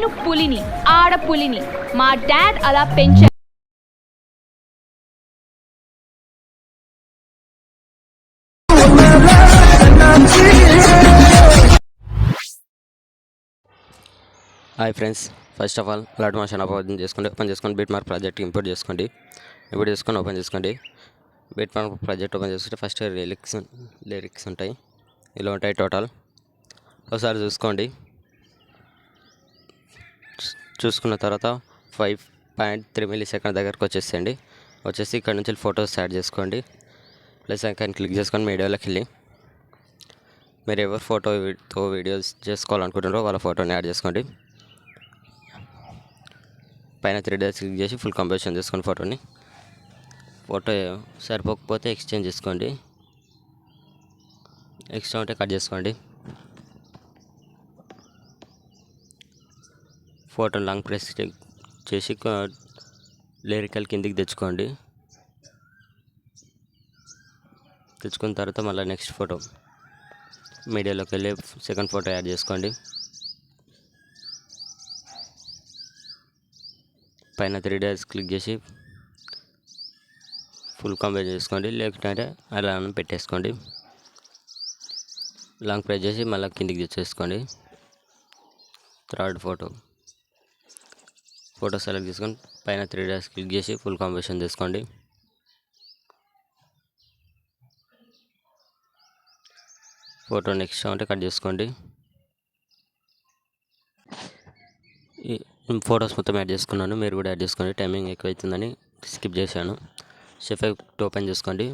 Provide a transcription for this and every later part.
నేను పులిని, ఆడపులిని. మా డాడ్ అలా పెంచారు. Hi friends, first of all అలాంటి మోషన్ ఓపెన్ చేసుకొని బిట్ మార్క్ ప్రాజెక్ట్ ఇంపోర్ట్ చేసుకోండి. ఓపెన్ చేసుకోండి. బిట్ మార్క్ ప్రాజెక్ట్ ఓపెన్ చేసుకుంటే ఫస్ట్ లిరిక్స్ ఉంటాయి. ఇలా ఉంటాయి టోటల్. ఒకసారి చూసుకున్న తర్వాత 5.3 మిల్లీ-సెకండ్ దగ్గరకు వచ్చేసి ఇక్కడ నుంచి ఫొటోస్ యాడ్ చేసుకోండి. ప్లస్ ఐకాన్ క్లిక్ చేసుకొని మీడియాలోకి వెళ్ళి మీరు ఎవరు ఫోటోతో వీడియోస్ చేసుకోవాలనుకుంటున్నారో వాళ్ళ ఫోటోని యాడ్ చేసుకోండి. పైన 3 డేస్ క్లిక్ చేసి ఫుల్ కంపోజిషన్ చేసుకోండి. ఫోటో సరిపోకపోతే ఎక్స్చేంజ్ చేసుకోండి. ఎక్స్ట్రా ఉంటే కట్ చేసుకోండి. ఫోటో లాంగ్ ప్రెస్ చేసి లిరికల్ కిందికి తెచ్చుకున్న తర్వాత మళ్ళీ నెక్స్ట్ ఫోటో మీడియాలోకి వెళ్ళి సెకండ్ ఫోటో యాడ్ చేసుకోండి. పైన 3 డేస్ క్లిక్ చేసి ఫుల్ కంపోజ్ చేసుకోండి. లేకుంటే అలా పెట్టేసుకోండి. లాంగ్ ప్రెస్ చేసి మళ్ళీ కిందికి తెచ్చేసుకోండి. థర్డ్ ఫోటో సెలెక్ట్ చేసుకొని పైన 3 డేస్ క్లిక్ చేసి ఫుల్ కంపోజిషన్ చేసుకోండి. ఫోటో నెక్స్ట్ అంటే కట్ చేసుకోండి. ఫొటోస్ మొత్తం యాడ్ చేసుకున్నాను, మీరు కూడా యాడ్ చేసుకోండి. టైమింగ్ ఎక్కువ అవుతుందని స్కిప్ చేశాను. ఎఫెక్ట్ ఓపెన్ చేసుకొని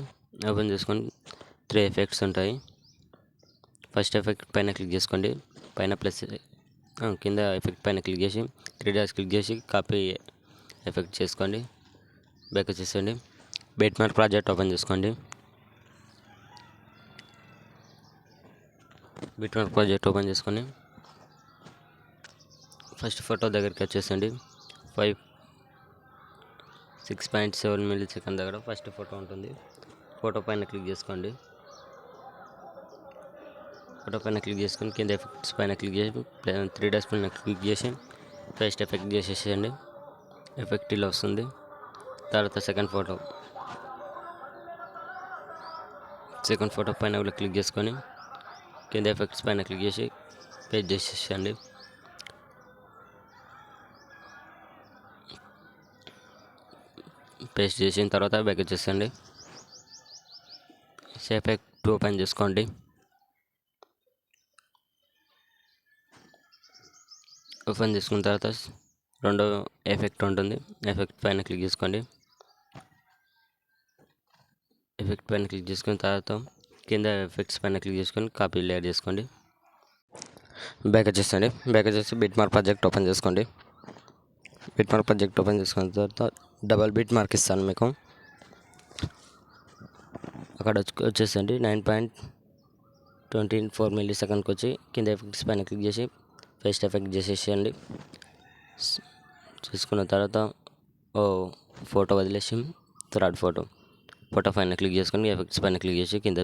3 ఎఫెక్ట్స్ ఉంటాయి. ఫస్ట్ ఎఫెక్ట్ పైన క్లిక్ చేసుకోండి. పైన ప్లస్ కింద ఎఫెక్ట్ పైన క్లిక్ చేసి 3 డాట్స్ క్లిక్ చేసి కాపీ ఎఫెక్ట్ చేసుకోండి. బ్యాక్ వచ్చేసండి. బిట్ మార్క్ ప్రాజెక్ట్ ఓపెన్ చేసుకోండి. బిట్ మార్క్ ప్రాజెక్ట్ ఓపెన్ చేసుకొని ఫస్ట్ ఫోటో దగ్గరికి వచ్చేసండి. 6.7 మిల్లీ-సెకండ్ దగ్గర ఫస్ట్ ఫోటో ఉంటుంది. ఫోటో పైన క్లిక్ చేసుకోండి. కింద ఎఫెక్ట్స్ పైన క్లిక్ చేసి 3 డేస్ పైన క్లిక్ చేసి పేస్ట్ ఎఫెక్ట్ చేసేసేయండి. ఎఫెక్ట్ ఇలా వస్తుంది. తర్వాత సెకండ్ ఫోటో పైన కూడా క్లిక్ చేసుకొని కింద ఎఫెక్ట్స్ పైన క్లిక్ చేసి పేస్ట్ చేసేసేయండి. పేస్ట్ చేసిన తర్వాత బ్యాక్ వచ్చేసండి. ఎఫెక్ట్ ఓపెన్ చేసుకోండి. ఓపెన్ చేసుకున్న తర్వాత రెండో ఎఫెక్ట్ ఉంటుంది. ఎఫెక్ట్ పైన క్లిక్ చేసుకోండి. ఎఫెక్ట్ పైన క్లిక్ చేసుకున్న తర్వాత కింద ఎఫెక్ట్స్ పైన క్లిక్ చేసుకొని కాపీ లేయర్ చేసుకోండి. బ్యాక్ వచ్చేసి బిట్ మార్క్ ప్రాజెక్ట్ ఓపెన్ చేసుకోండి. బిట్ మార్క్ ప్రాజెక్ట్ ఓపెన్ చేసుకున్న తర్వాత డబల్ బిట్ మార్క్ ఇస్తాను మీకు. అక్కడ వచ్చేసండి 9.24 మిల్లీ-సెకండ్కి వచ్చి కింద ఎఫెక్ట్స్ పైన క్లిక్ చేసి పేస్ట్ ఎఫెక్ట్ చేసేసేయండి. చేసుకున్న తర్వాత ఫోటో వదిలేసి థర్డ్ ఫోటో పైన క్లిక్ చేసుకొని ఎఫెక్ట్స్ పైన క్లిక్ చేసి కింద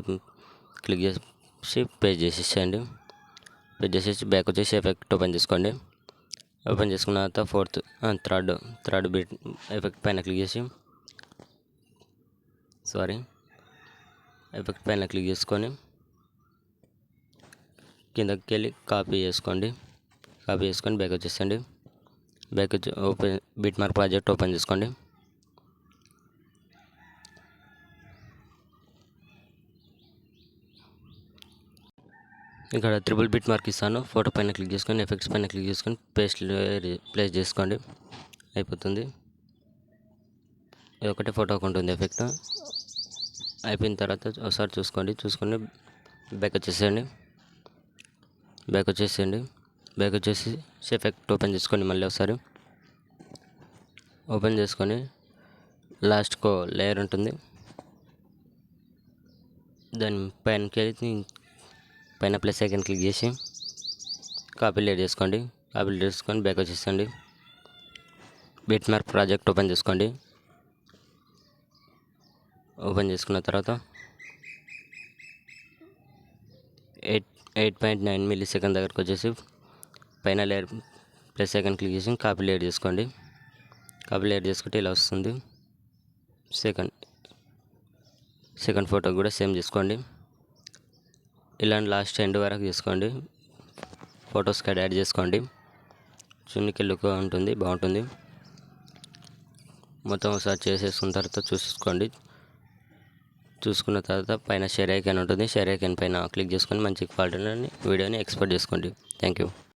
క్లిక్ చేసి పేస్ట్ చేసేసేయండి. పేస్ట్ చేసేసి బ్యాక్ వచ్చేసి ఎఫెక్ట్ ఓపెన్ చేసుకోండి. ఓపెన్ చేసుకున్న తర్వాత థర్డ్ బిట్ ఎఫెక్ట్ పైన క్లిక్ చేసి ఎఫెక్ట్ పైన క్లిక్ చేసుకొని కిందకి వెళ్ళి కాపీ చేసుకొని బ్యాక్ వచ్చేసండి. బ్యాక్ వచ్చి బిట్ మార్క్ ప్రాజెక్ట్ ఓపెన్ చేసుకోండి. ఇక్కడ ట్రిపుల్ బిట్ మార్క్ ఇస్తాను. ఫోటో పైన క్లిక్ చేసుకొని ఎఫెక్ట్స్ పైన క్లిక్ చేసుకొని ప్లేస్ చేసుకోండి. అయిపోతుంది. ఇది ఒకటే ఫోటోకి ఉంటుంది ఎఫెక్ట్. అయిపోయిన తర్వాత ఒకసారి చూసుకొని బ్యాక్ వచ్చేసేయండి. బ్యాక్ వచ్చేసి ఎఫెక్ట్ ఓపెన్ చేసుకోండి. మళ్ళీ ఒకసారి ఓపెన్ చేసుకొని లాస్ట్కో లేయర్ ఉంటుంది. దాని పైన ప్లస్ ఐకాన్ క్లిక్ చేసి కాపీ లేయర్ చేసుకొని బ్యాక్ వచ్చేసండి. బిట్ మార్క్ ప్రాజెక్ట్ ఓపెన్ చేసుకోండి. ఓపెన్ చేసుకున్న తర్వాత 8.9 మిల్లీ-సెకండ్ దగ్గరకు వచ్చేసి పైన లేయర్ ప్లస్ ఐకాన్ క్లిక్ చేసి కాపీ లేయర్ చేసుకోండి. కాపీ లేయర్ చేసుకుంటే ఇలా వస్తుంది. సెకండ్ ఫోటో కూడా సేమ్ చేసుకోండి. ఇలా లాస్ట్ ఎండ్ వరకు చేసుకోండి. ఫొటోస్ కార్డ్ యాడ్ చేసుకోండి. చున్నీకి లుక్గా ఉంటుంది, బాగుంటుంది. మొత్తం ఒకసారి చేసేసుకున్న తర్వాత చూసుకున్న తర్వాత పైన షేర్ ఐకాన్ ఉంటుంది. షేర్ ఐకాన్ పైన క్లిక్ చేసుకొని మంచి క్వాలిటీని వీడియోని ఎక్స్పోర్ట్ చేసుకోండి. Thank you.